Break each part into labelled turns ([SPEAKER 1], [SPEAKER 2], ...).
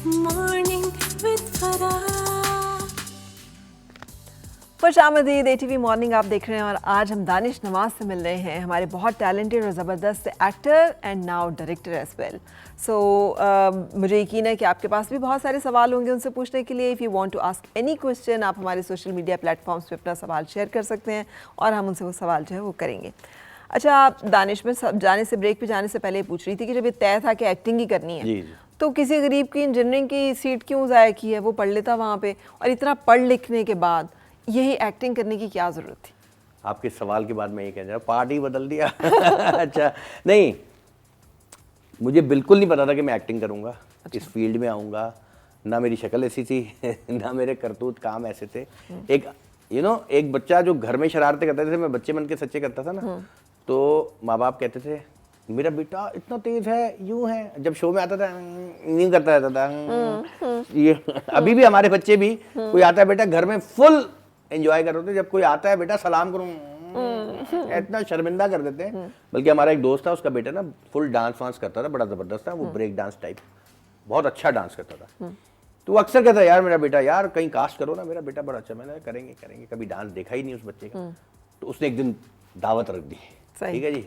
[SPEAKER 1] Morning with Farah.
[SPEAKER 2] खुशामदीद ATV morning आप देख रहे हैं और आज हम दानिश नवाज से मिल रहे हैं, हमारे बहुत टैलेंटेड और ज़बरदस्त actor and now director as well. So मुझे यकीन है कि आपके पास भी बहुत सारे सवाल होंगे उनसे पूछने के लिए। If you want to ask any question, आप हमारे सोशल मीडिया प्लेटफॉर्म्स पे अपना सवाल शेयर कर सकते हैं और हम उनसे वो सवाल जो है वो करेंगे। अच्छा दानिश, में जाने से ब्रेक पे जाने से पहले पूछ रही थी कि जब ये तय था कि एक्टिंग ही करनी है, तो किसी गरीब की इंजीनियरिंग की सीट क्यों ज़ाया की है? वो पढ़ लेता वहाँ पे, और इतना पढ़ लिखने के बाद यही एक्टिंग करने की क्या ज़रूरत थी?
[SPEAKER 3] आपके सवाल के बाद मैं ये कह रहा हूँ पार्टी बदल दिया। अच्छा नहीं, मुझे बिल्कुल नहीं पता था कि मैं एक्टिंग करूँगा। अच्छा। इस फील्ड में आऊँगा, ना मेरी शक्ल ऐसी थी ना मेरे करतूत काम ऐसे थे। एक एक बच्चा जो घर में शरारतें करता था, मैं बच्चे मन के सच्चे करता था ना, तो माँ बाप कहते थे मेरा बेटा इतना तेज है, यूं है। जब शो में आता था नहीं करता रहता था ये। अभी भी हमारे बच्चे भी, कोई आता है बेटा घर में फुल एंजॉय कर रहे थे, जब कोई आता है बेटा सलाम करूं इतना शर्मिंदा कर देते हैं। बल्कि हमारा एक दोस्त था, उसका बेटा ना फुल डांस वांस करता था, बड़ा जबरदस्त था वो, ब्रेक डांस टाइप, बहुत अच्छा डांस करता था। तो वो अक्सर कहता यार मेरा बेटा, यार कहीं कास्ट करो ना, मेरा बेटा बड़ा अच्छा। मैंने करेंगे करेंगे, कभी डांस देखा ही नहीं उस बच्चे का। तो उसने एक दिन दावत रख दी, ठीक है जी।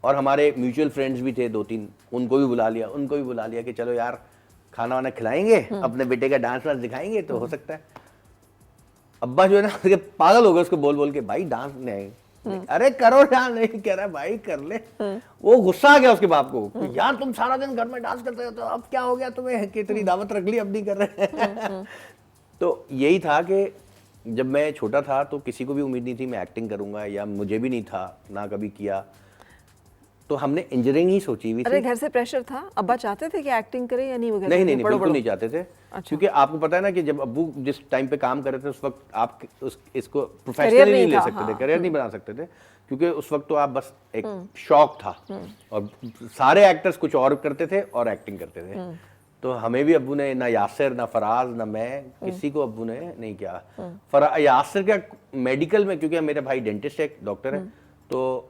[SPEAKER 3] और हमारे म्यूचुअल फ्रेंड्स भी थे 2-3, उनको भी बुला लिया कि चलो यार खाना वाना खिलाएंगे, अपने बेटे का डांस वांस दिखाएंगे तो हो सकता है। अब्बा जो है ना पागल हो गए उसको बोल बोल के, भाई डांस नहीं, अरे करो डांस, नहीं कह रहा भाई कर ले। वो गुस्सा आ गया उसके बाप को, यार तुम सारा दिन घर में डांस करते हो तो अब क्या हो गया तुम्हें कि इतनी दावत रख ली, अब नहीं कर रहे। तो यही था कि जब मैं छोटा था तो किसी को भी उम्मीद नहीं थी मैं एक्टिंग करूंगा, या मुझे भी नहीं था, ना कभी किया। तो हमने इंजीनियरिंग ही सोची हुई थी।
[SPEAKER 2] अरे घर से प्रेशर था? अब्बा चाहते थे कि एक्टिंग करें या नहीं वगैरह?
[SPEAKER 3] नहीं, बिल्कुल नहीं चाहते थे।
[SPEAKER 2] अच्छा।
[SPEAKER 3] क्योंकि आपको पता है ना कि जब अब्बू जिस टाइम पे काम कर रहे थे उस वक्त आप इसको प्रोफेशनली नहीं ले सकते थे, करियर नहीं बना सकते थे, क्योंकि उस वक्त तो आप बस एक शौक था। और सारे एक्टर्स कुछ और करते थे और एक्टिंग करते थे। तो हमें भी अब्बू ने, ना यासिर ना फराज ना मैं, किसी को अब्बू ने नहीं किया। यासिर का मेडिकल में, क्योंकि मेरा भाई डेंटिस्ट है, डॉक्टर है, तो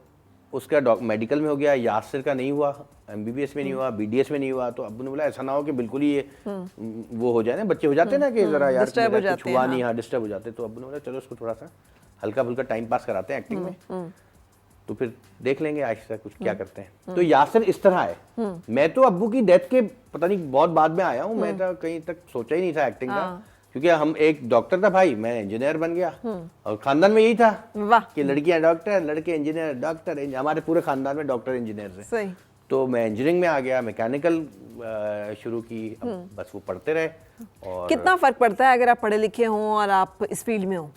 [SPEAKER 3] उसका मेडिकल में हो गया। यासिर का नहीं हुआ, MBBS में नहीं हुआ, BDS में नहीं हुआ। तो अब्बू ने बोला ऐसा ना हो कि बिल्कुल ही ये वो हो जाए ना, बच्चे हो जाते हैं ना कि जरा यार कुछ हुआ नहीं, हाँ डिस्टर्ब हो जाते। तो अब्बू ने बोला चलो इसको थोड़ा सा हल्का फुल्का टाइम पास कराते हैं एक्टिंग में, तो फिर देख लेंगे आहिस्ता कुछ क्या करते हैं। तो यासिर इस तरह है। मैं तो अब्बू की डेथ के पता नहीं बहुत बाद में आया हूँ, मैं तो कहीं तक सोचा ही नहीं था एक्टिंग का, क्योंकि हम एक डॉक्टर था भाई, मैं इंजीनियर बन गया। और खानदान में यही था कि लड़कियां डॉक्टर, लड़के इंजीनियर, डॉक्टर, हमारे पूरे खानदान में डॉक्टर इंजीनियर थे। तो मैं इंजीनियरिंग में आ गया, मैकेनिकल शुरू की, अब बस वो पढ़ते रहे। और
[SPEAKER 2] कितना फर्क पड़ता है अगर आप पढ़े लिखे हों और आप इस फील्ड में हो?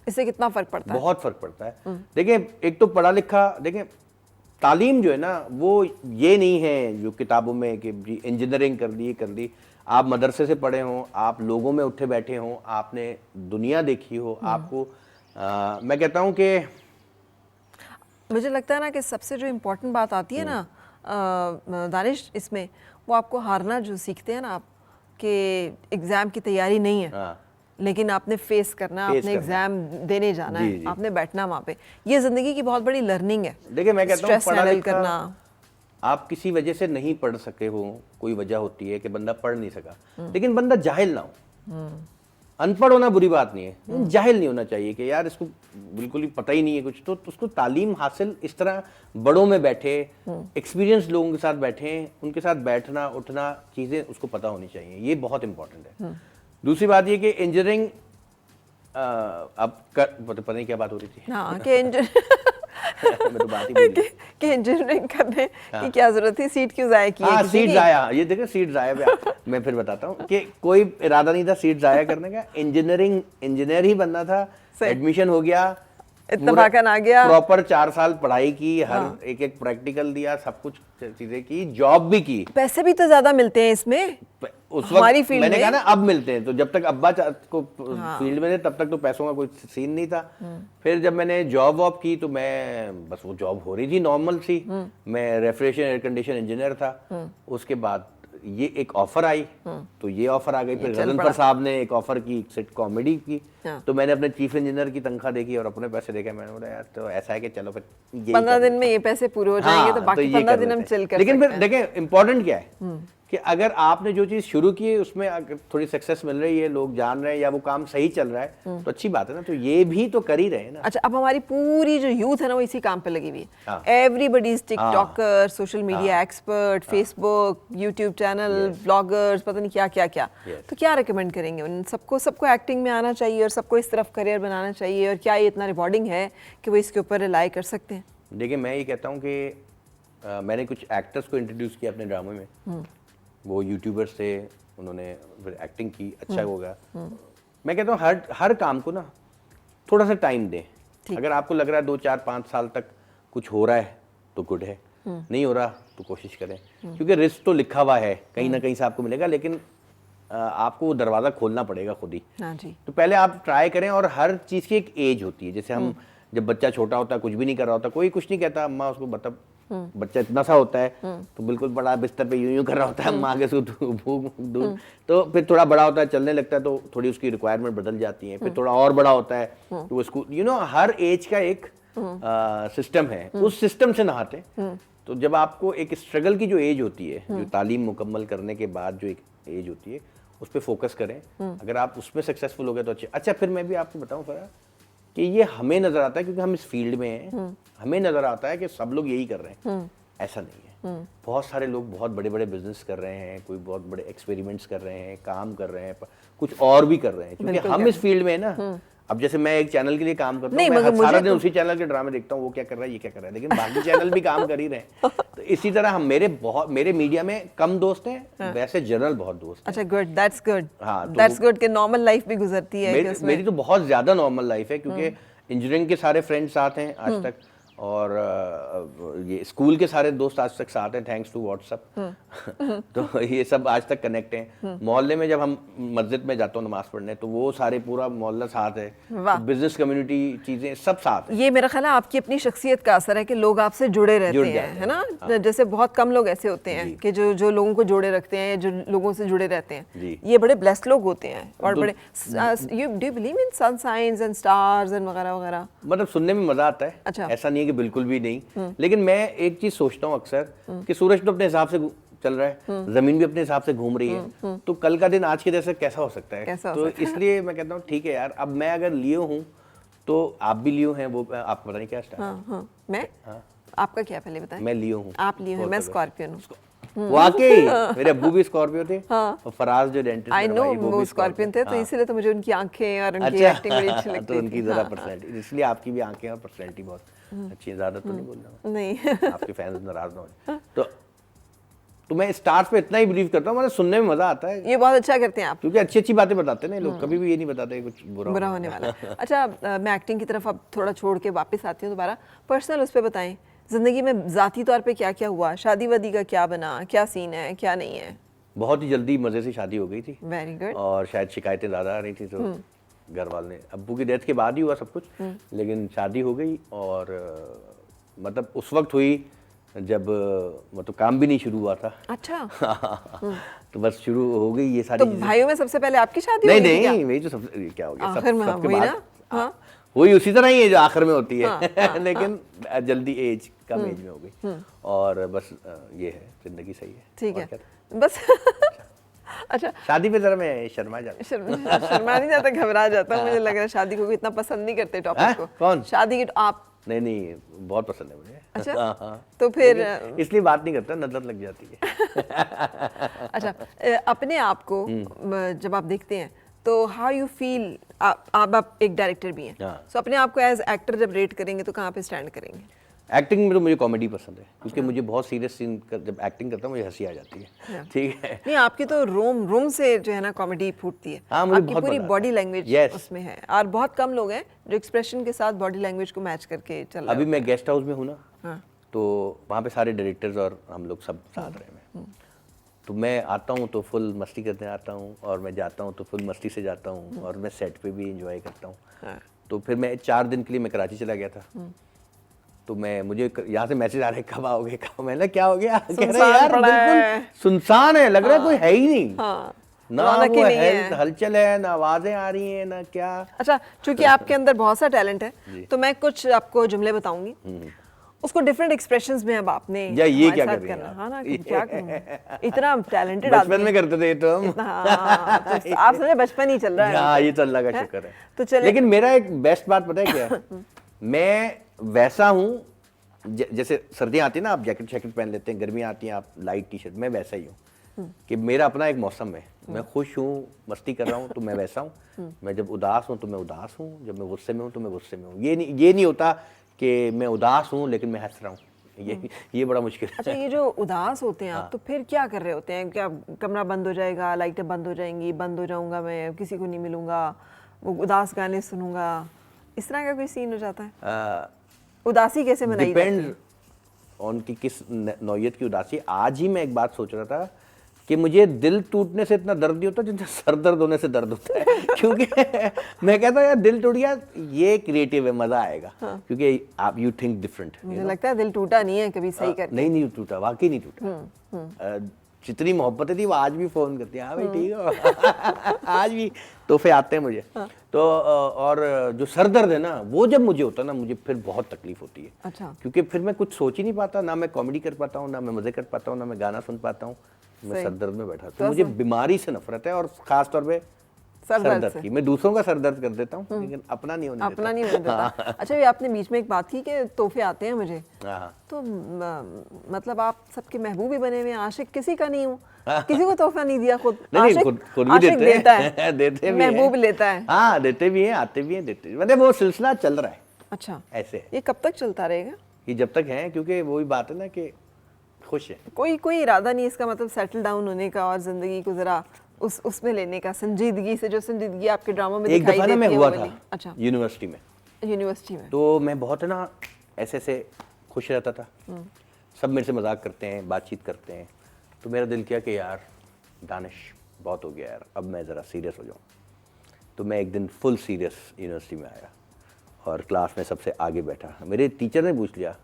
[SPEAKER 2] इससे कितना फर्क पड़ता है?
[SPEAKER 3] बहुत फर्क पड़ता है। देखिए एक तो पढ़ा लिखा, देखिए तालीम जो है ना वो ये नहीं है जो किताबों में कि इंजीनियरिंग कर ली। आप मदरसे से पढ़े हों, आप लोगों में उठे बैठे हों, आपने दुनिया देखी हो, आपको मैं कहता हूं कि
[SPEAKER 2] मुझे लगता है ना कि सबसे जो इम्पोर्टेंट बात आती है ना दानिश इसमें, वो आपको हारना जो सीखते हैं ना आप, कि एग्ज़ाम की तैयारी नहीं है, लेकिन आपने फेस करना, आपने एग्जाम देने जाना है, आपने बैठना वहाँ पे। ये ज़िंदगी की बहुत बड़ी लर्निंग है।
[SPEAKER 3] देखिए मैं कहता हूँ पढ़ा लिखा आप किसी वजह से नहीं पढ़ सके हो, कोई वजह होती है कि बंदा पढ़ नहीं सका, लेकिन बंदा जाहिल ना हो। अनपढ़ होना बुरी बात नहीं है, जाहिल नहीं होना चाहिए कि यार इसको बिल्कुल ही पता ही नहीं है कुछ। तो उसको तालीम हासिल इस तरह बड़ों में बैठे, एक्सपीरियंस लोगों के साथ बैठे, उनके साथ बैठना उठना चीज़ें उसको पता होनी चाहिए, ये बहुत इंपॉर्टेंट है। दूसरी बात ये कि इंजीनियरिंग अब पता नहीं क्या बात हो रही थी।
[SPEAKER 2] हाँ कि
[SPEAKER 3] मैं तो बात ही
[SPEAKER 2] कि इंजीनियरिंग करने की क्या जरूरत थी, सीट क्यों जाया की?
[SPEAKER 3] हाँ सीट जाया, ये देखिए सीट जाया मैं फिर बताता हूँ कि कोई इरादा नहीं था सीट जाया करने का। इंजीनियर ही बनना था, एडमिशन हो गया,
[SPEAKER 2] इत्तेफाकन आ गया,
[SPEAKER 3] प्रॉपर 4 साल पढ़ाई की, हर एक प्रैक्टिकल दिया, सब कुछ चीजें की, जॉब भी की।
[SPEAKER 2] पैसे भी तो ज्यादा मिलते हैं इसमें
[SPEAKER 3] उस वक्त मैंने कहा ना अब मिलते हैं, तो जब तक अब्बा को फील्ड में थे तब तक तो पैसों का कोई सीन नहीं था। फिर जब मैंने जॉब वॉब की तो मैं बस वो जॉब हो रही थी नॉर्मल सी, मैं रेफ्रिजरेशन एयर कंडीशन इंजीनियर था। उसके बाद ये एक ऑफर आई, तो ये ऑफर आ गई। फिर गजनफर साहब ने एक ऑफर की, एक सेट कॉमेडी की, तो मैंने अपने चीफ इंजीनियर की तनख्वाह देखी और अपने पैसे देखे। मैंने बोला यार तो ऐसा है कि चलो फिर
[SPEAKER 2] 15 दिन में ये पैसे पूरे हो जाएंगे, तो बाकी 15 दिन हम चिल कर सकते हैं।
[SPEAKER 3] लेकिन फिर देखें इंपॉर्टेंट क्या है कि अगर आपने जो चीज़ शुरू की है उसमें अगर थोड़ी सक्सेस मिल रही है, लोग जान रहे हैं या वो काम सही चल रहा है तो अच्छी बात है ना, तो ये भी तो कर ही रहे हैं ना।
[SPEAKER 2] अच्छा, अब हमारी पूरी जो यूथ है ना वो इसी काम पे लगी हुई
[SPEAKER 3] हाँ।
[SPEAKER 2] है। Everybody is TikToker, social media expert, Facebook, YouTube channel, bloggers, पता नहीं क्या क्या क्या। तो क्या रिकमेंड करेंगे उन सबको एक्टिंग में आना चाहिए और सबको इस तरफ करियर बनाना चाहिए, और क्या ये इतना रिवॉर्डिंग है कि वो इसके ऊपर रिलाई कर सकते हैं?
[SPEAKER 3] देखिए मैं ये कहता हूँ कि मैंने कुछ एक्टर्स को इंट्रोड्यूस किया अपने ड्रामे में, वो यूट्यूबर्स थे, उन्होंने फिर एक्टिंग की, अच्छा हो गया। मैं कहता हूँ हर काम को ना थोड़ा सा टाइम दें। अगर आपको लग रहा है 2 4 5 साल तक कुछ हो रहा है तो गुड है, नहीं हो रहा तो कोशिश करें, क्योंकि रिस्क तो लिखा हुआ है, कहीं ना कहीं से आपको मिलेगा, लेकिन आपको वो दरवाज़ा खोलना पड़ेगा खुद ही।
[SPEAKER 2] हाँ जी।
[SPEAKER 3] तो पहले आप ट्राई करें, और हर चीज़ की एक एज होती है। जैसे हम जब बच्चा छोटा होता है, कुछ भी नहीं कर रहा होता, कोई कुछ नहीं कहता, अम्मा उसको बता, बच्चा इतना सा होता है तो बिल्कुल बड़ा बिस्तर पे यूं कर रहा होता है, अम्मा आगे से भूख दूध, तो फिर थोड़ा बड़ा होता है, चलने लगता है, तो थोड़ी उसकी रिक्वायरमेंट बदल जाती है। फिर थोड़ा और बड़ा होता है तो वो स्कूल, हर एज का एक सिस्टम है, उस सिस्टम से नहाते। तो जब आपको एक स्ट्रगल की जो एज होती है, जो तालीम मुकम्मल करने के बाद जो एक एज होती है, उस पर फोकस करें। अगर आप उसमें सक्सेसफुल हो गए तो अच्छा। फिर मैं भी आपको बताऊं फरा कि ये हमें नजर आता है क्योंकि हम इस फील्ड में हैं, हमें नजर आता है कि सब लोग यही कर रहे हैं, ऐसा नहीं है। बहुत सारे लोग बहुत बड़े बड़े बिजनेस कर रहे हैं, कोई बहुत बड़े एक्सपेरिमेंट्स कर रहे हैं, काम कर रहे हैं, कुछ और भी कर रहे हैं, क्योंकि हम इस फील्ड में है ना। अब जैसे मैं एक चैनल के लिए काम करता हूँ, मैं सारा दिन उसी चैनल के ड्रामे देखता हूँ, वो क्या कर रहा है, ये क्या कर रहा है, लेकिन बाकी चैनल भी काम कर ही रहे हैं। तो इसी तरह हम मेरे मीडिया में कम दोस्त हैं, वैसे जनरल बहुत दोस्त हैं।
[SPEAKER 2] अच्छा, गुड, दैट्स गुड।
[SPEAKER 3] हाँ,
[SPEAKER 2] दैट्स गुड कि नॉर्मल लाइफ भी गुजरती है।
[SPEAKER 3] मेरी तो बहुत ज्यादा नॉर्मल लाइफ है, क्योंकि इंजीनियरिंग के सारे फ्रेंड्स साथ हैं आज तक, और ये स्कूल के सारे दोस्त आज तक साथ हैं, थैंक्स टू व्हाट्सएप। तो ये सब आज तक कनेक्ट हैं। मोहल्ले में जब हम मस्जिद में जाता हूँ नमाज पढ़ने, तो वो सारे पूरा मोहल्ला साथ है, बिजनेस कम्युनिटी चीजें सब साथ है।
[SPEAKER 2] ये मेरा ख्याल है आपकी अपनी शख्सियत का असर है कि लोग आपसे जुड़े रहते हैं, है ना। हाँ। जैसे बहुत कम लोग ऐसे होते हैं कि जो लोगों को जोड़े रखते हैं, जो लोगों से जुड़े रहते हैं, ये बड़े ब्लेस्ड लोग होते हैं। और बड़े you do believe in sun science and stars and वगैरह वगैरह?
[SPEAKER 3] मतलब सुनने में मजा आता है। अच्छा। ऐसा नहीं है कि बिल्कुल भी नहीं, लेकिन मैं एक चीज सोचता हूँ अक्सर कि सूरज तो अपने हिसाब से चल रहा है, जमीन भी अपने हिसाब से घूम रही है, तो कल का दिन आज के जैसे कैसा हो सकता है? तो इसलिए मैं कहता हूँ ठीक है यार, अब मैं अगर लियो हूँ तो आप भी लियो हैं, वो आप पता नहीं क्या स्टार।
[SPEAKER 2] मैं आपका क्या पहले बताएं?
[SPEAKER 3] मैं लियो हूँ।
[SPEAKER 2] आप लियो हैं, मैं स्कॉर्पियन हूँ।
[SPEAKER 3] वाकई मेरे अब्बू भी स्कॉर्पियो थे, और फराज जो डेंटिस्ट
[SPEAKER 2] आई नो वो स्कॉर्पियन थे, तो इसीलिए तो मुझे उनकी आंखें और उनकी एक्टिंग बड़ी अच्छी लगती है।
[SPEAKER 3] तो उनकी जरा पर्सनालिटी, इसलिए आपकी भी आंखें और पर्सनालिटी बहुत अच्छी है। ज्यादा तो नहीं बोलना, नहीं आपके फैंस नाराज ना हो। तो मैं स्टार्स पे इतना ही बिलीव करता हूँ, मतलब सुनने में मजा आता है।
[SPEAKER 2] ये बहुत अच्छा करते हैं आप,
[SPEAKER 3] क्योंकि अच्छी अच्छी बातें बताते हैं ना लोग, कभी भी ये नहीं बताते कुछ बुरा
[SPEAKER 2] होने वाला। अच्छा, मैं एक्टिंग की तरफ अब थोड़ा छोड़ के वापस आती हूँ दोबारा। पर्सनल उस पर बताएं, जिंदगी में ज़ाती तौर पे क्या क्या हुआ, शादी वादी का क्या बना, क्या सीन है, क्या नहीं है?
[SPEAKER 3] बहुत ही जल्दी मजे से शादी हो गई थी।
[SPEAKER 2] Very good.
[SPEAKER 3] और शायद शिकायतें ज़्यादा आ रही थी, तो घर वाले, अब्बू की डेथ के बाद ही हुआ सब कुछ, लेकिन शादी हो गई। और मतलब उस वक्त हुई जब मतलब काम भी नहीं शुरू हुआ था।
[SPEAKER 2] अच्छा।
[SPEAKER 3] तो बस शुरू हो गई ये सारी।
[SPEAKER 2] तो भाइयों में सबसे पहले आपकी शादी
[SPEAKER 3] नहीं नहीं, मेरी तो सबसे क्या हो गया,
[SPEAKER 2] आखिर में हुई ना। हाँ,
[SPEAKER 3] वही उसी तरह ही है जो आखिर में होती है। लेकिन जल्दी एज कम एज में हो गई, और बस ये है, जिंदगी सही है।
[SPEAKER 2] ठीक है बस। अच्छा,
[SPEAKER 3] शादी पे जरा मैं शर्मा
[SPEAKER 2] नहीं जाता, घबरा जाता हूँ। मुझे लग रहा है शादी को इतना पसंद नहीं करते टॉपिक को।
[SPEAKER 3] कौन?
[SPEAKER 2] शादी की आप?
[SPEAKER 3] नहीं, बहुत पसंद है मुझे।
[SPEAKER 2] अच्छा।
[SPEAKER 3] हाँ।
[SPEAKER 2] तो फिर
[SPEAKER 3] इसलिए बात नहीं करता, नजर लग जाती है।
[SPEAKER 2] अच्छा, अपने आप को जब आप देखते हैं तो हाउ यू फील, आप एक डायरेक्टर भी हैं, तो अपने आप को एज एक्टर जब रेट करेंगे तो कहाँ पे स्टैंड करेंगे?
[SPEAKER 3] एक्टिंग में तो मुझे कॉमेडी पसंद है, क्योंकि मुझे बहुत सीरियस सीन जब एक्टिंग करता हूँ मुझे हंसी आ जाती है। ठीक है।
[SPEAKER 2] नहीं, आपकी तो रोम से जो है ना कॉमेडी फूटती है।
[SPEAKER 3] हाँ, मुझे
[SPEAKER 2] आपकी
[SPEAKER 3] बहुत
[SPEAKER 2] पूरी बॉडी लैंग्वेज उसमें है, और बहुत कम लोग हैं जो एक्सप्रेशन के साथ बॉडी लैंग्वेज को मैच करके चल रहे हैं।
[SPEAKER 3] अभी मैं गेस्ट हाउस में हूँ ना, तो वहाँ पे सारे डायरेक्टर्स और हम लोग सब साथ रहे हैं। तो मैं आता हूँ तो फुल मस्ती करते आता हूँ, और मैं जाता हूँ तो फुल मस्ती से जाता हूँ, और मैं सेट पे भी एंजॉय करता हूँ। तो फिर मैं 4 दिन के लिए मैं कराची चला गया था। तो मुझे यहाँ से मैसेज आ रहे कब आओगे, कब? मैंने क्या हो गया? कह रहे यार बिल्कुल सुनसान है, लग रहा है कोई है ही नहीं। ना वो हलचल है, ना आवाजें आ रही हैं, ना क्या।
[SPEAKER 2] अच्छा, चूंकि आपके अंदर बहुत सा टैलेंट है, तो मैं कुछ आपको जुमले बताऊंगी, उसको डिफरेंट एक्सप्रेशंस में अब आपने
[SPEAKER 3] या ये
[SPEAKER 2] हमारे
[SPEAKER 3] क्या
[SPEAKER 2] साथ
[SPEAKER 3] कर रही हैं
[SPEAKER 2] करना।
[SPEAKER 3] आप?
[SPEAKER 2] हाँ ना, क्या करूं, इतना टैलेंटेड आदमी
[SPEAKER 3] बचपन में करते थे ये तो हम।
[SPEAKER 2] हाँ, तो आप समझे बचपन ही चल रहा है
[SPEAKER 3] हाँ,
[SPEAKER 2] अभी
[SPEAKER 3] ये
[SPEAKER 2] तो।
[SPEAKER 3] तो अल्लाह का
[SPEAKER 2] हैं?
[SPEAKER 3] शुक्र है।
[SPEAKER 2] तो चले
[SPEAKER 3] लेकिन मेरा एक बेस्ट बात पता है क्या है? मैं वैसा हूँ जैसे सर्दियाँ आती है ना, आप जैकेट शैकेट पहन लेते हैं, गर्मियाँ आती हैं आप लाइट टी शर्ट, मैं वैसा ही हूँ कि मेरा अपना एक मौसम है। मैं खुश हूँ, मस्ती कर रहा हूँ तो मैं वैसा हूँ, मैं जब उदास हूँ तो मैं उदास हूँ, जब मैं गुस्से में हूँ तो मैं गुस्से में हूँ। ये नहीं होता कि मैं उदास हूँ लेकिन मैं हंस रहा हूँ, ये बड़ा मुश्किल है।
[SPEAKER 2] अच्छा, ये जो उदास होते हैं आप, तो फिर क्या कर रहे होते हैं? क्या कमरा बंद हो जाएगा, लाइटें बंद हो जाएंगी, बंद हो जाऊंगा, मैं किसी को नहीं मिलूंगा, वो उदास गाने सुनूंगा, इस तरह का कोई सीन हो जाता है? उदासी कैसे मनाई जाती है?
[SPEAKER 3] डिपेंड ऑन की किस नौयत की उदासी। आज ही मैं एक बात सोच रहा था कि मुझे दिल टूटने से इतना दर्द नहीं होता जितना सर दर्द होने से दर्द होता है। क्योंकि मैं कहता हूँ यार दिल टूट गया, ये क्रिएटिव है, मजा आएगा। क्योंकि आप यू थिंक डिफरेंट।
[SPEAKER 2] मुझे लगता है दिल टूटा नहीं है कभी सही करके।
[SPEAKER 3] नहीं टूटा, वाकई नहीं टूटा। जितनी मोहब्बतें थी वो आज भी फोन करती हैं, हाँ भाई ठीक हो। आज भी तोहफे आते हैं मुझे। तो और जो सर दर्द है ना, वो जब मुझे होता है ना, मुझे फिर बहुत तकलीफ होती है।
[SPEAKER 2] अच्छा।
[SPEAKER 3] क्योंकि फिर मैं कुछ सोच ही नहीं पाता, ना मैं कॉमेडी कर पाता हूँ, ना मैं मजे कर पाता हूँ, ना मैं गाना सुन पाता हूँ, मैं सर दर्द में बैठा। तो मुझे बीमारी से नफरत है, और खास तौर पे सर दर्द की। मैं दूसरों का सर दर्द कर देता हूँ लेकिन अपना नहीं होने देता।
[SPEAKER 2] नहीं होने देता। अच्छा, ये आपने बीच में एक बात की कि तोहफे आते हैं मुझे, तो मतलब आप सबके महबूब ही बने हुए हैं। आशिक किसी का नहीं हूँ, किसी को तोहफा नहीं दिया। खुद
[SPEAKER 3] नहीं, खुद भी देते हैं, देते भी
[SPEAKER 2] महबूब लेता है।
[SPEAKER 3] हाँ, देते भी हैं, आते भी हैं, देते, मतलब वो सिलसिला चल रहा है।
[SPEAKER 2] अच्छा,
[SPEAKER 3] ऐसे
[SPEAKER 2] ये कब तक चलता रहेगा?
[SPEAKER 3] ये जब तक है, क्योंकि वही बात है ना कि खुश है। कोई
[SPEAKER 2] इरादा नहीं इसका, मतलब सेटल डाउन होने का और जिंदगी को जरा उसमें लेने का, संजीदगी से, जो संजीदगी आपके ड्रामा में दिखाई देती है।
[SPEAKER 3] एक दफा ना मैं हुआ था।
[SPEAKER 2] अच्छा।
[SPEAKER 3] यूनिवर्सिटी में तो मैं बहुत है ना ऐसे खुश रहता था, सब मेरे से मजाक करते हैं, बातचीत करते हैं, तो मेरा दिल किया कि यार दानिश बहुत हो गया यार, अब मैं ज़रा सीरियस हो जाऊँ। तो मैं एक दिन फुल सीरियस यूनिवर्सिटी में आया और क्लास में सबसे आगे बैठा। मेरे टीचर ने पूछ लिया,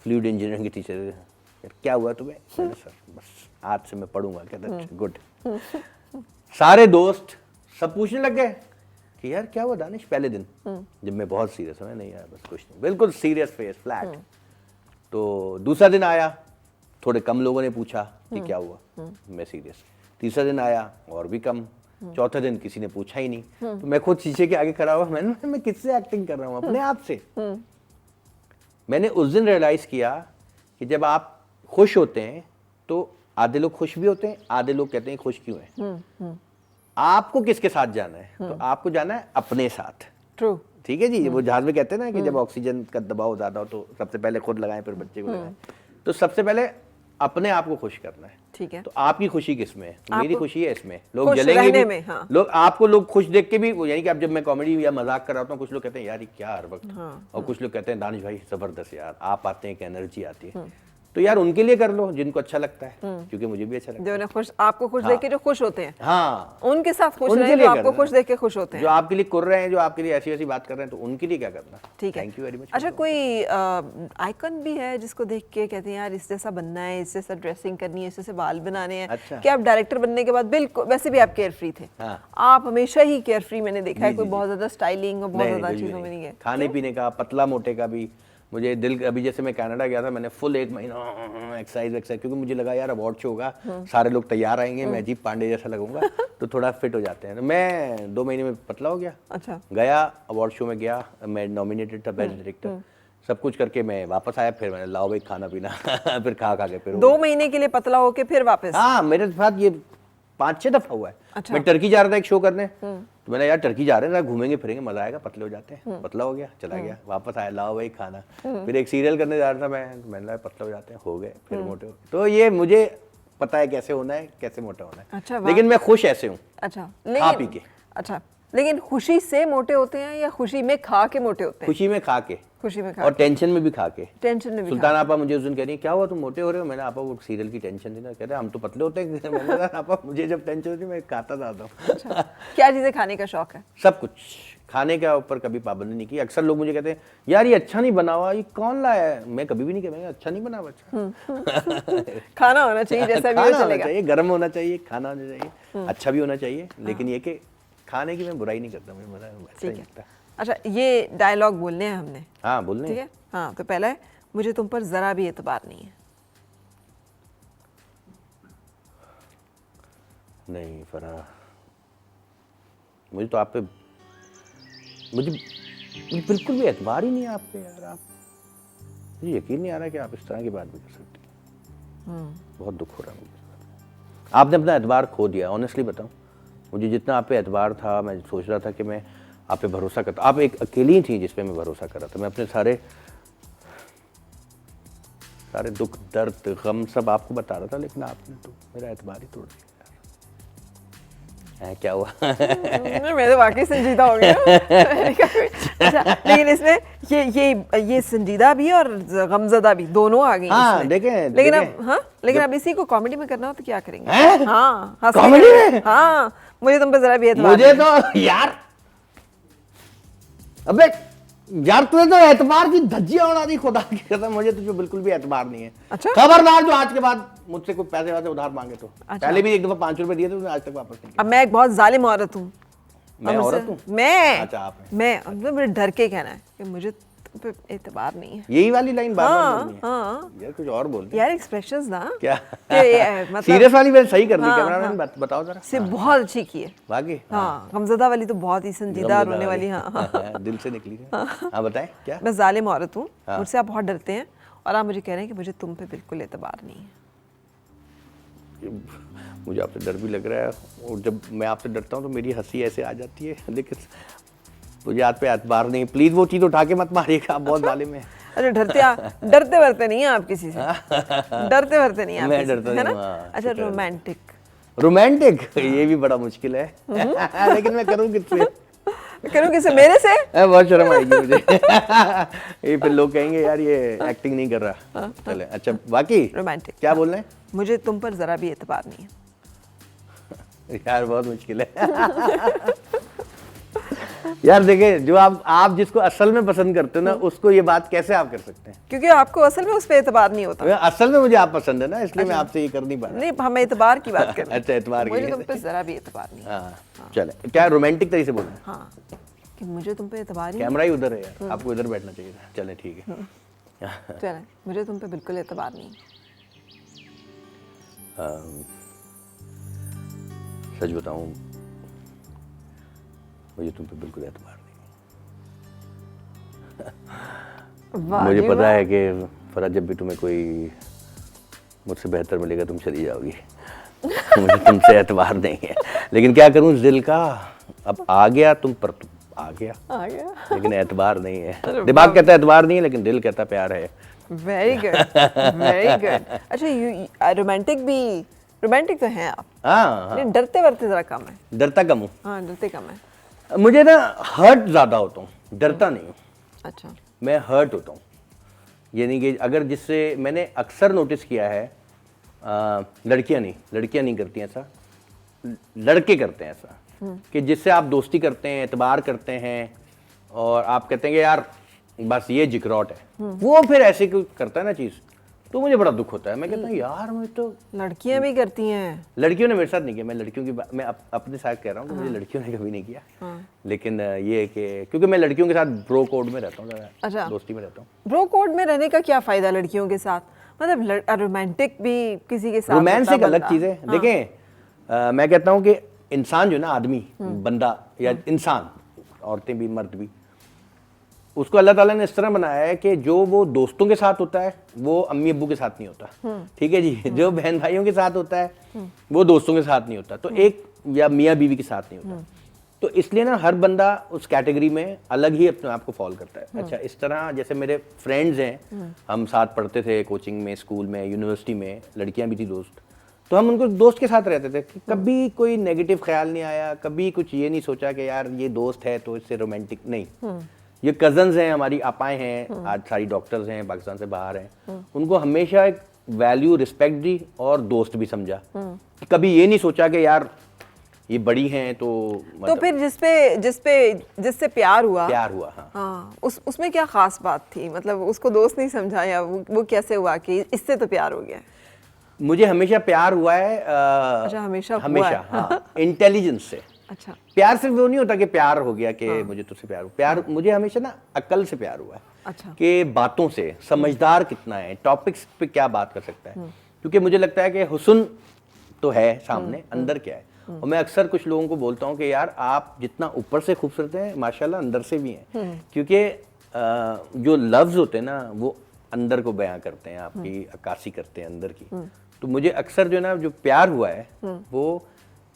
[SPEAKER 3] फ्लूइड इंजीनियरिंग के टीचर, यार क्या हुआ तुम्हें? मैंने सर बस आज से मैं पढ़ूंगा। कहते गुड। सारे दोस्त सब पूछने लग गए कि यार क्या हुआ दानिश पहले दिन, जब मैं बहुत सीरियस हूँ। नहीं यार बस कुछ नहीं, बिल्कुल सीरियस फेस, फ्लैट। तो दूसरा दिन आया, थोड़े कम लोगों ने पूछा कि क्या हुआ, मैं सीरियस। तीसरा दिन आया और भी कम। चौथा दिन किसी ने पूछा ही नहीं। तो मैं खुद शीशे के आगे खड़ा हुआ, मैं किससे एक्टिंग कर रहा हूँ? अपने आप से। मैंने उस दिन रियलाइज किया कि जब आप खुश होते हैं तो आधे लोग खुश भी होते हैं, आधे लोग कहते हैं खुश क्यों है। आपको किसके साथ जाना है? तो आपको जाना है अपने साथ।
[SPEAKER 2] ट्रू।
[SPEAKER 3] ठीक है जी। वो जहाज में कहते हैं ना कि जब ऑक्सीजन का दबाव ज्यादा हो तो सबसे पहले खुद लगाएं फिर बच्चे को लगाएं। तो सबसे पहले अपने आप को खुश करना है।
[SPEAKER 2] ठीक है।
[SPEAKER 3] तो आपकी खुशी किसमें है? तो मेरी खुशी है इसमें। लोग
[SPEAKER 2] खुश
[SPEAKER 3] जलेंगे
[SPEAKER 2] रहने
[SPEAKER 3] भी
[SPEAKER 2] में, हाँ।
[SPEAKER 3] लोग खुश देख के भी, यानी कि अब जब मैं कॉमेडी या मजाक कर रहा हूँ, कुछ लोग कहते हैं यार ये क्या हर वक्त, और कुछ लोग कहते हैं दानिश भाई जबरदस्त यार, आप आते हैं, एक एनर्जी आती है। तो यार उनके लिए कर लो जिनको अच्छा लगता है, क्योंकि मुझे भी अच्छा लगता है।
[SPEAKER 2] जो खुश, आपको खुश देख के जो खुश होते हैं,
[SPEAKER 3] हाँ,
[SPEAKER 2] उनके साथ खुश
[SPEAKER 3] उनके
[SPEAKER 2] रहे,
[SPEAKER 3] लिए
[SPEAKER 2] जो आपको
[SPEAKER 3] करना।
[SPEAKER 2] खुश देख के खुश होते हैं,
[SPEAKER 3] जो आपके लिए कर रहे हैं, जो आपके लिए ऐसी ऐसी बात कर रहे हैं, तो उनके लिए क्या करना।
[SPEAKER 2] ठीक है।
[SPEAKER 3] Thank you very much.
[SPEAKER 2] अच्छा, कोई आइकन भी है जिसको देख के कहते हैं यार इस जैसा बनना है, इस जैसा ड्रेसिंग करनी है, इस जैसे बाल बनाने हैं?
[SPEAKER 3] अच्छा।
[SPEAKER 2] कि आप डायरेक्टर बनने के बाद बिल्कुल, वैसे भी आप केयर फ्री थे?
[SPEAKER 3] हाँ।
[SPEAKER 2] आप हमेशा ही केयर फ्री, मैंने देखा है, कोई बहुत ज्यादा स्टाइलिंग और बहुत ज्यादा
[SPEAKER 3] कुछ भी
[SPEAKER 2] चीजों में नहीं गए।
[SPEAKER 3] खाने पीने का, पतला मोटे का भी मुझे दिल। अभी जैसे मैं कनाडा गया था, मैंने फुल 1 महीना एक्सरसाइज, क्योंकि मुझे लगा यार अवार्ड शो होगा, सारे लोग तैयार आएंगे, मैं अजीब पांडे जैसा लगूंगा, तो थोड़ा फिट हो जाते हैं। तो मैं 2 महीने में पतला हो गया।
[SPEAKER 2] अच्छा।
[SPEAKER 3] गया अवार्ड शो में, गया, मैं नॉमिनेटेड था बेस्ट डायरेक्टर, सब कुछ करके मैं वापस आया। फिर मैंने लाओ भाई खाना पीना फिर खा के फिर
[SPEAKER 2] 2 महीने के लिए पतला होके फिर वापस?
[SPEAKER 3] हाँ, मेरे साथ ये 5-6 दफा हुआ है।
[SPEAKER 2] अच्छा।
[SPEAKER 3] मैं टर्की जा रहा था एक शो करने, तो मैंने यार टर्की जा रहे हैं, घूमेंगे फिरेंगे, मजा आएगा, पतले हो जाते हैं। पतला हो गया, चला गया, वापस आया, लाओ भाई खाना। फिर एक सीरियल करने जा रहा था मैंने कहा पतला हो जाते हैं, हो गए, फिर मोटे हो गए। तो ये मुझे पता है कैसे होना है, कैसे मोटा होना है।
[SPEAKER 2] अच्छा,
[SPEAKER 3] लेकिन मैं खुश ऐसे हूँ।
[SPEAKER 2] अच्छा,
[SPEAKER 3] खा पी के।
[SPEAKER 2] अच्छा, लेकिन खुशी से मोटे होते हैं या खुशी में खा के मोटे होते हैं?
[SPEAKER 3] खुशी में खा के,
[SPEAKER 2] खुशी में खा
[SPEAKER 3] और टेंशन में भी खा के।
[SPEAKER 2] टेंशन में भी
[SPEAKER 3] सुल्तान आपा मुझे उस दिन कह रही क्या हुआ तुम मोटे हो रहे हो? मैंने आपा वो सीरियल की टेंशन थी ना। कहते हम तो पतले होते हैं। मैंने कहा आपा मुझे जब टेंशन होती मैं खाता था।
[SPEAKER 2] अच्छा, क्या चीजें खाने का शौक है?
[SPEAKER 3] सब कुछ। खाने के ऊपर कभी पाबंदी नहीं की। अक्सर लोग मुझे कहते हैं यार ये अच्छा नहीं बना हुआ, ये कौन लाया है? मैं कभी भी नहीं कहूँगा अच्छा नहीं बना हुआ। अच्छा
[SPEAKER 2] खाना होना चाहिए जैसा भी हो चलेगा,
[SPEAKER 3] गर्म होना चाहिए, खाना होना चाहिए, अच्छा भी होना चाहिए, लेकिन ये कि खाने की मैं बुराई नहीं करता, मुझे मजा अच्छा लगता है।
[SPEAKER 2] अच्छा, ये डायलॉग बोलने हैं हमने।
[SPEAKER 3] हाँ, बोलने।
[SPEAKER 2] ठीक है। हाँ, तो पहला है मुझे तुम पर ज़रा भी एतबार नहीं है।
[SPEAKER 3] नहीं फरा, मुझे तो आप पे मुझे बिल्कुल भी एतबार ही नहीं है आप पे यार। आप मुझे यकीन नहीं आ रहा कि आप इस तरह की बात भी कर सकती हैं। बहुत दुख हो रहा है मुझे। आपने अपना एतबार खो दिया, ऑनेस्टली बताऊं। मुझे जितना आप पे एतबार था, मैं सोच रहा था कि मैं आप पे भरोसा करता। आप एक अकेली ही थी जिस पे मैं भरोसा कर रहा था। मैं अपने सारे दुख दर्द गम सब आपको बता रहा था, लेकिन आपने तो मेरा एतबार ही तोड़ दिया। क्या हुआ?
[SPEAKER 2] मैं तो वाकई संजीदा हो गया। अच्छा, लेकिन इसमें ये संजीदा भी और गमज़दा भी दोनों आ गई।
[SPEAKER 3] हाँ, देखें,
[SPEAKER 2] लेकिन अब इसी को कॉमेडी में करना हो तो क्या करेंगे?
[SPEAKER 3] हैं?
[SPEAKER 2] हाँ,
[SPEAKER 3] कॉमेडी में?
[SPEAKER 2] हाँ, मुझे तुम पे जरा भी एतबार
[SPEAKER 3] मुझे तो यार, अबे यार तूने तो एतबार की धज्जियां उड़ा दी, खुदा की कसम। मुझे तुझे बिल्कुल भी एतबार नहीं है।
[SPEAKER 2] अच्छा?
[SPEAKER 3] खबरदार जो आज के बाद मुझसे कोई पैसे वासे उधार मांगे तो। अच्छा। पहले भी एक दफा 5 रुपए दिए थे, आज तक वापस नहीं।
[SPEAKER 2] अब मैं एक बहुत जालिम औरत हूँ।
[SPEAKER 3] मैं औरत हूँ?
[SPEAKER 2] मैं
[SPEAKER 3] अच्छा, आप हैं।
[SPEAKER 2] मैं मुझे डर के कहना है कि मुझे तुम पे एतबार नहीं है।
[SPEAKER 3] यही वाली लाइन बार-बार बोलनी है।
[SPEAKER 2] हाँ।
[SPEAKER 3] यार कुछ और बोल दे
[SPEAKER 2] यार एक्सप्रेशंस ना
[SPEAKER 3] क्या?
[SPEAKER 2] मतलब
[SPEAKER 3] सीरियस वाली मैंने सही कर दी। कैमरामैन बताओ जरा।
[SPEAKER 2] से बहुत अच्छी की है।
[SPEAKER 3] बाकी
[SPEAKER 2] हाँ, गमज़दा वाली तो बहुत ही संजीदा रोने वाली। हाँ,
[SPEAKER 3] दिल से निकली है। हाँ बताएं क्या?
[SPEAKER 2] मैं जालिम औरत हूँ, मुझसे आप बहुत डरते हैं और आप मुझे कह रहे हैं कि मुझे तुम पे बिल्कुल एतबार नहीं है।
[SPEAKER 3] मुझे आपसे डर भी लग रहा है, और जब मैं आपसे डरता हूँ तो मेरी हंसी ऐसे आ जाती है। लेकिन मुझे आप पे एतबार नहीं। प्लीज वो चीज़ उठा के मत मारिएगा, आप बहुत जालिम हैं।
[SPEAKER 2] अरे डरते वरते नहीं है आप किसी से। डरते वरते नहीं है आप
[SPEAKER 3] मैं
[SPEAKER 2] किसी से,
[SPEAKER 3] डरता
[SPEAKER 2] है
[SPEAKER 3] नहीं
[SPEAKER 2] ना?
[SPEAKER 3] हूँ।
[SPEAKER 2] अच्छा,
[SPEAKER 3] रोमांटिक ये भी बड़ा मुश्किल है। लेकिन मैं करूँ किससे?
[SPEAKER 2] करूँ किससे? मेरे से?
[SPEAKER 3] बहुत शर्म आएगी मुझे। ये फिर लोग कहेंगे यार ये एक्टिंग नहीं कर रहा। चले, अच्छा बाकी
[SPEAKER 2] रोमांटिक
[SPEAKER 3] क्या बोल रहे हैं?
[SPEAKER 2] मुझे तुम पर जरा भी एतबार नहीं है।
[SPEAKER 3] यार बहुत मुश्किल है। यार देखिए, जो आप जिसको असल में पसंद करते हो ना, उसको ये बात कैसे आप कर सकते हैं?
[SPEAKER 2] क्योंकि आपको असल में उस पर एतबार नहीं होता।
[SPEAKER 3] असल में मुझे आप पसंद है ना, इसलिए मैं आपसे ये कर नहीं पा रहा।
[SPEAKER 2] नहीं, हम एतबार की बात कर रहे हैं।
[SPEAKER 3] अच्छा, एतबार की।
[SPEAKER 2] मुझे तुम पे जरा भी एतबार नहीं है।
[SPEAKER 3] हाँ, चले, क्या रोमांटिक तरीके से बोल रहे हैं?
[SPEAKER 2] हाँ, कि मुझे तुम पे एतबार ही
[SPEAKER 3] कैमरा ही उधर है यार, आपको इधर बैठना चाहिए था। चले ठीक है।
[SPEAKER 2] चले, मुझे तुम पे बिल्कुल एतबार नहीं है।
[SPEAKER 3] सच बताऊं, मुझे तुम पे बिल्कुल एतबार नहीं। मुझे पता है कि फराज, जब भी तुम्हें कोई मुझसे बेहतर मिलेगा तुम चली जाओगी। मुझे तुमसे एतबार नहीं है, लेकिन क्या करूं, दिल का अब आ गया तुम पर, तुम आ गया, लेकिन एतबार नहीं है। दिमाग कहता है एतबार नहीं है, लेकिन दिल कहता प्यार है।
[SPEAKER 2] Very good, very good. अच्छा, रोमांटिक तो हैं आप।
[SPEAKER 3] हाँ,
[SPEAKER 2] डरते वरते जरा कम है।
[SPEAKER 3] डरता कम हूँ।
[SPEAKER 2] हाँ, डरते कम है।
[SPEAKER 3] मुझे ना हर्ट ज्यादा होता हूँ, डरता नहीं हूँ।
[SPEAKER 2] अच्छा,
[SPEAKER 3] मैं हर्ट होता हूँ। यानी कि अगर जिससे मैंने अक्सर नोटिस किया है, लड़कियां नहीं करती ऐसा, लड़के करते हैं ऐसा, कि जिससे आप दोस्ती करते हैं, एतबार करते हैं, और आप कहते हैं कि यार बस ये जिक्रोट है, वो फिर ऐसे कोई करता है ना चीज़, तो मुझे बड़ा दुख होता है। मैं कहता हूँ यार, मैं तो,
[SPEAKER 2] लड़कियां भी करती हैं।
[SPEAKER 3] लड़कियों ने मेरे साथ नहीं किया। मैं लड़कियों की मैं अपने साथ कह रहा हूँ कि मुझे लड़कियों ने कभी नहीं किया। लेकिन ये है कि क्योंकि मैं लड़कियों के साथ ब्रो कोड में रहता हूँ,
[SPEAKER 2] अच्छा,
[SPEAKER 3] दोस्ती में रहता हूँ।
[SPEAKER 2] ब्रो कोड में रहने का क्या फायदा लड़कियों के साथ? मतलब रोमांटिक भी किसी के साथ,
[SPEAKER 3] रोमांस एक अलग चीज़ है। देखें, मैं कहता हूँ कि इंसान जो है ना, आदमी, बंदा या इंसान, औरतें भी मर्द भी, उसको अल्लाह ताला ने इस तरह बनाया है कि जो वो दोस्तों के साथ होता है वो अम्मी अब्बू के साथ नहीं होता। ठीक है जी? जो बहन भाइयों के साथ होता है वो दोस्तों के साथ नहीं होता, तो एक या मियाँ बीवी के साथ नहीं होता। तो इसलिए ना हर बंदा उस कैटेगरी में अलग ही अपने आप को फॉलो करता है। अच्छा, इस तरह जैसे मेरे फ्रेंड्स हैं, हम साथ पढ़ते थे कोचिंग में, स्कूल में, यूनिवर्सिटी में, लड़कियां भी थी दोस्त, तो हम उनको दोस्त के साथ रहते थे। कभी कोई नेगेटिव ख्याल नहीं आया, कभी कुछ ये नहीं सोचा कि यार ये दोस्त है तो इससे रोमांटिक नहीं। ये कजन्स हैं, हमारी आपाएं हैं, आज सारी डॉक्टर्स हैं, पाकिस्तान से बाहर हैं, उनको हमेशा एक वैल्यू, रिस्पेक्ट दी और दोस्त भी समझा। कभी ये नहीं सोचा कि यार ये बड़ी हैं तो
[SPEAKER 2] मतलब, तो फिर जिससे प्यार हुआ।
[SPEAKER 3] हाँ,
[SPEAKER 2] उसमें क्या खास बात थी? मतलब उसको दोस्त नहीं समझा, या वो कैसे हुआ कि इससे तो प्यार हो गया?
[SPEAKER 3] मुझे हमेशा प्यार हुआ है।
[SPEAKER 2] अच्छा, हमेशा
[SPEAKER 3] हाँ, इंटेलिजेंस से।
[SPEAKER 2] अच्छा।
[SPEAKER 3] प्यार सिर्फ वो नहीं होता कि प्यार हो गया कि मुझे तुझसे प्यार हो, प्यार मुझे हमेशा ना अक्ल से प्यार हुआ है।
[SPEAKER 2] अच्छा।
[SPEAKER 3] कि बातों से समझदार कितना है, टॉपिक्स पे क्या बात कर सकता है, क्योंकि मुझे लगता है कि हुस्न तो है सामने, अंदर क्या है। और मैं अक्सर कुछ लोगों को बोलता हूँ कि यार आप जितना ऊपर से खूबसूरत हैं माशाल्लाह अंदर से भी हैं, क्योंकि जो लफ्ज होते हैं ना वो अंदर को बयां करते हैं, आपकी अक्कासी करते हैं अंदर की। तो मुझे अक्सर जो है ना जो प्यार हुआ है वो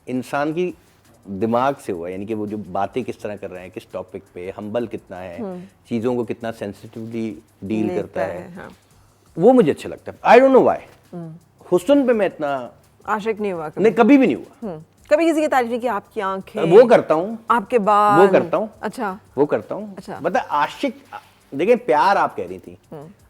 [SPEAKER 3] इंसान की दिमाग से हुआ, यानी कि वो जो बातें किस तरह कर रहे हैं, किस टॉपिक पे, हम्बल कितना है, चीज़ों को कितना सेंसिटिवली डील करता है,
[SPEAKER 2] हाँ।
[SPEAKER 3] वो मुझे अच्छा लगता है। आई डोंट नो व्हाई हुस्न पे मैं इतना
[SPEAKER 2] आशिक नहीं हुआ कभी?
[SPEAKER 3] नहीं, कभी भी नहीं हुआ।
[SPEAKER 2] कभी किसी की तारीफ नहीं की, आपकी आंखें,
[SPEAKER 3] वो करता हूँ,
[SPEAKER 2] आपके बाल,
[SPEAKER 3] वो करता हूँ,
[SPEAKER 2] अच्छा
[SPEAKER 3] वो करता हूँ।
[SPEAKER 2] अच्छा।
[SPEAKER 3] मतलब आशिक, देखिए प्यार आप कह रही थी,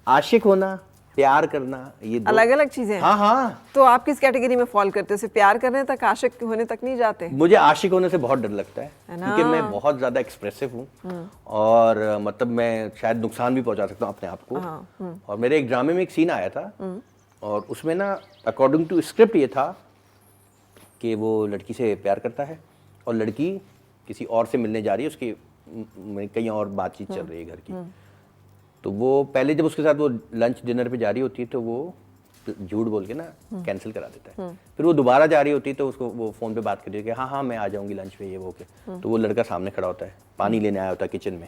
[SPEAKER 3] आशिक होना, प्यार करना, ये दो
[SPEAKER 2] अलग अलग चीजें हैं।
[SPEAKER 3] हाँ हाँ।
[SPEAKER 2] तो आप किस कैटेगरी में फॉल करते हो? सिर्फ प्यार करने तक, आशिक होने तक नहीं जाते?
[SPEAKER 3] मुझे आशिक होने से बहुत डर लगता है
[SPEAKER 2] है ना?
[SPEAKER 3] क्योंकि मैं बहुत ज्यादा एक्सप्रेसिव हूँ और मतलब मैं शायद नुकसान भी पहुंचा सकता हूँ अपने आप को। और मेरे एक ड्रामे में एक सीन आया था और उसमें ना अकॉर्डिंग टू स्क्रिप्ट ये था कि वो लड़की से प्यार करता है और लड़की किसी और से मिलने जा रही है, उसकी कहीं और बातचीत चल रही है घर की। तो वो पहले जब उसके साथ वो लंच डिनर पे जा रही होती है तो वो झूठ बोल के ना कैंसिल करा देता है। फिर वो दोबारा जा रही होती है तो उसको वो फ़ोन पे बात करती है कि हाँ हाँ मैं आ जाऊँगी लंच पे, ये वो के। तो वो लड़का सामने खड़ा होता है, पानी लेने आया होता है किचन में।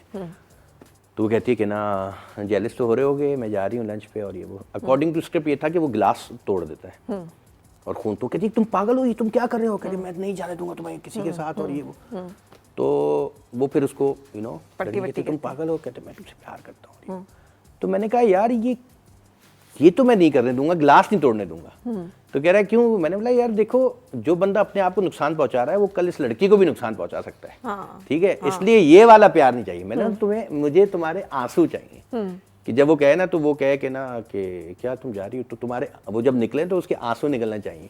[SPEAKER 3] तो वो कहती है कि ना जेलस तो हो रहे होगे, मैं जा रही हूँ लंच पे और ये वो। अकॉर्डिंग टू स्क्रिप्ट ये था कि वो गिलास तोड़ देता है और खून। तो कहती तुम पागल हो, ये तुम क्या कर रहे हो? कहती मैं नहीं जाने दूंगा तुम्हें किसी के साथ और ये वो। तो वो फिर उसको कहती तुम पागल हो? कहते मैं तुमसे प्यार करता हूँ। तो मैंने कहा यार ये तो मैं नहीं करने दूंगा, गिलास नहीं तोड़ने दूंगा। तो कह रहा है क्यों? मैंने बोला यार देखो, जो बंदा अपने आप को नुकसान पहुंचा रहा है वो कल इस लड़की को भी नुकसान पहुंचा सकता है। ठीक है, इसलिए ये वाला प्यार नहीं चाहिए। मैंने मुझे तुम्हारे आंसू चाहिए कि जब वो कहे ना तो वो कहे कि ना कि क्या तुम जा रही हो, तो तुम्हारे वो जब निकले तो उसके आंसू निकलना चाहिए।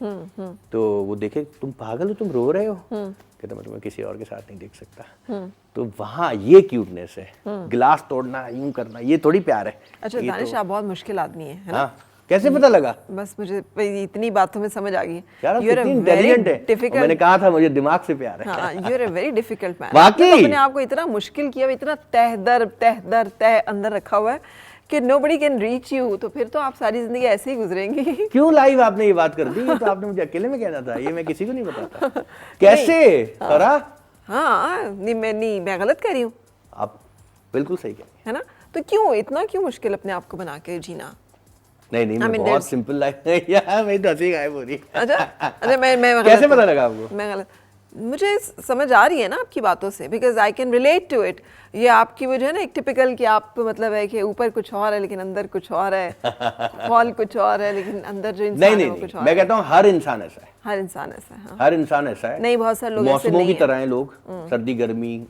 [SPEAKER 3] तो वो देखे तुम पागल हो, तुम रो रहे हो, कहते मैं तुम्हें किसी और के साथ नहीं देख सकता। तो वहाँ ये क्यूटनेस है। गिलास तोड़ना, यूं करना, ये थोड़ी प्यार है।
[SPEAKER 2] अच्छा दानिश, आप बहुत मुश्किल आदमी है ना?
[SPEAKER 3] हाँ, कैसे पता लगा?
[SPEAKER 2] बस मुझे इतनी बातों में समझ आ गई।
[SPEAKER 3] यार आप कितनी इंटेलिजेंट है। मैंने कहा था मुझे दिमाग से प्यार है।
[SPEAKER 2] हाँ, you are a very difficult man.
[SPEAKER 3] वाकई
[SPEAKER 2] अपने आप को इतना मुश्किल किया, इतना तह अंदर रखा हुआ है कि nobody can reach you, तो फिर तो आप सारी जिंदगी ऐसे ही गुजरेंगी।
[SPEAKER 3] क्यों लाइव आपने ये बात कर दी? ये तो आपने मुझे अकेले में कहना था, ये मैं किसी को नहीं बताता। कैसे करा?
[SPEAKER 2] हाँ, मैं गलत कह रही हूँ?
[SPEAKER 3] आप बिल्कुल सही कह रही
[SPEAKER 2] है ना? तो क्यों मुश्किल अपने आप को बना के जीना?
[SPEAKER 3] नहीं, मैं बहुत सिंपल लाइफ है यार, मेरी तो हंसी गायब हो रही है।
[SPEAKER 2] अच्छा मैं
[SPEAKER 3] कैसे पता लगा आपको?
[SPEAKER 2] मैं गलत, मुझे समझ आ रही है ना आपकी बातों से, because I can relate to it. ये आपकी वो जो है ना एक टिपिकल कि आप मतलब है कि ऊपर कुछ और है लेकिन अंदर कुछ और है, हॉल कुछ और है लेकिन अंदर जो इंसान है वो कुछ और है।
[SPEAKER 3] मैं कहता हूँ हर इंसान ऐसा है।
[SPEAKER 2] हर इंसान ऐसा है। हाँ।
[SPEAKER 3] हर इंसान ऐसा है।
[SPEAKER 2] नहीं, बहुत सारे लोग ऐसे
[SPEAKER 3] मौसमों
[SPEAKER 2] नहीं
[SPEAKER 3] की
[SPEAKER 2] हैं।
[SPEAKER 3] तरह हैं लोग, सर्दी गर्मी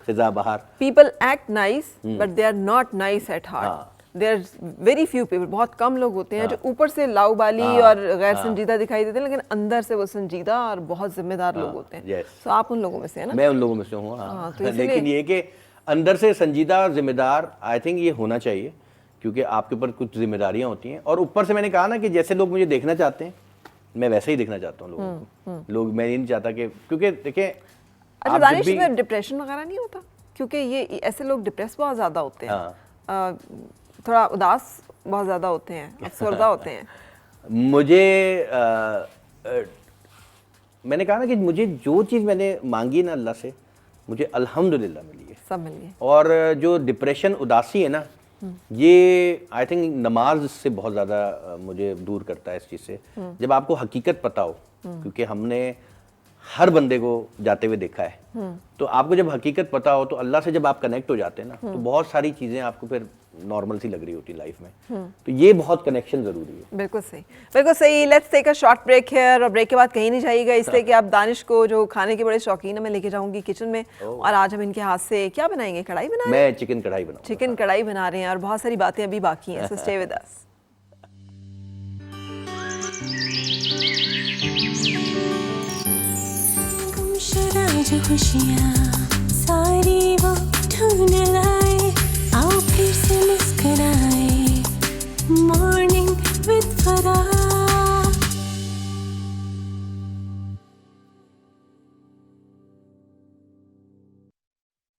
[SPEAKER 3] फिजा बहार।
[SPEAKER 2] People act nice but they are not nice at heart. There very few people, बहुत कम लोग होते हैं जो ऊपर से लाउबाली और गैर संजीदा दिखाई देते हैं लेकिन अंदर से वो संजीदा और बहुत जिम्मेदार लोग होते हैं। तो आप उन लोगों में से है ना?
[SPEAKER 3] मैं उन लोगों में से हूँ।
[SPEAKER 2] हाँ, तो
[SPEAKER 3] लेकिन ये कि अंदर से संजीदा और जिम्मेदार, आई थिंक ये होना चाहिए क्योंकि आपके ऊपर कुछ जिम्मेदारियां होती हैं। और ऊपर से मैंने कहा ना कि जैसे लोग मुझे देखना चाहते हैं मैं वैसे ही देखना चाहता हूँ लोगों को। लोग, मैं ये नहीं चाहता कि, क्योंकि देखिए
[SPEAKER 2] अच्छा दानिश, में डिप्रेशन वगैरह नहीं होता? क्योंकि ये ऐसे लोग डिप्रेस बहुत ज़्यादा होते हैं, थोड़ा उदास बहुत ज़्यादा होते हैं, अफसरदा होते हैं।
[SPEAKER 3] मुझे मैंने कहा ना कि मुझे जो चीज़ मैंने मांगी ना अल्लाह से, मुझे अल्हम्दुलिल्लाह मिली है,
[SPEAKER 2] सब मिल गए।
[SPEAKER 3] और जो डिप्रेशन उदासी है ना, ये आई थिंक नमाज से बहुत ज़्यादा मुझे दूर करता है इस चीज़ से। जब आपको हकीकत पता हो, क्योंकि हमने हर बंदे को जाते हुए देखा है, तो आपको जब हकीकत पता हो तो अल्लाह से जब आप कनेक्ट हो जाते हैं ना, तो बहुत सारी चीज़ें आपको फिर नॉर्मल सी लग रही होती है लाइफ में। तो ये बहुत कनेक्शन जरूरी है।
[SPEAKER 2] बिल्कुल सही, बिल्कुल सही। Let's take a short break here, और ब्रेक के बाद कहीं नहीं जाइएगा, इसलिए कि आप दानिश को जो खाने के बड़े शौकीन है, मैं लेके जाऊंगी किचन में। और आज हम इनके हाथ से क्या बनाएंगे? कढ़ाई बना रहे हैं?
[SPEAKER 3] मैं चिकन कढ़ाई बनाऊंगा।
[SPEAKER 2] चिकन कढ़ाई बना रहे हैं और बहुत सारी बातें अभी बाकी हैं, सो स्टे विद अस।
[SPEAKER 1] जो खुशियाँ सारी वो ढूंढ लाए, आओ फिर से मुस्कुराए।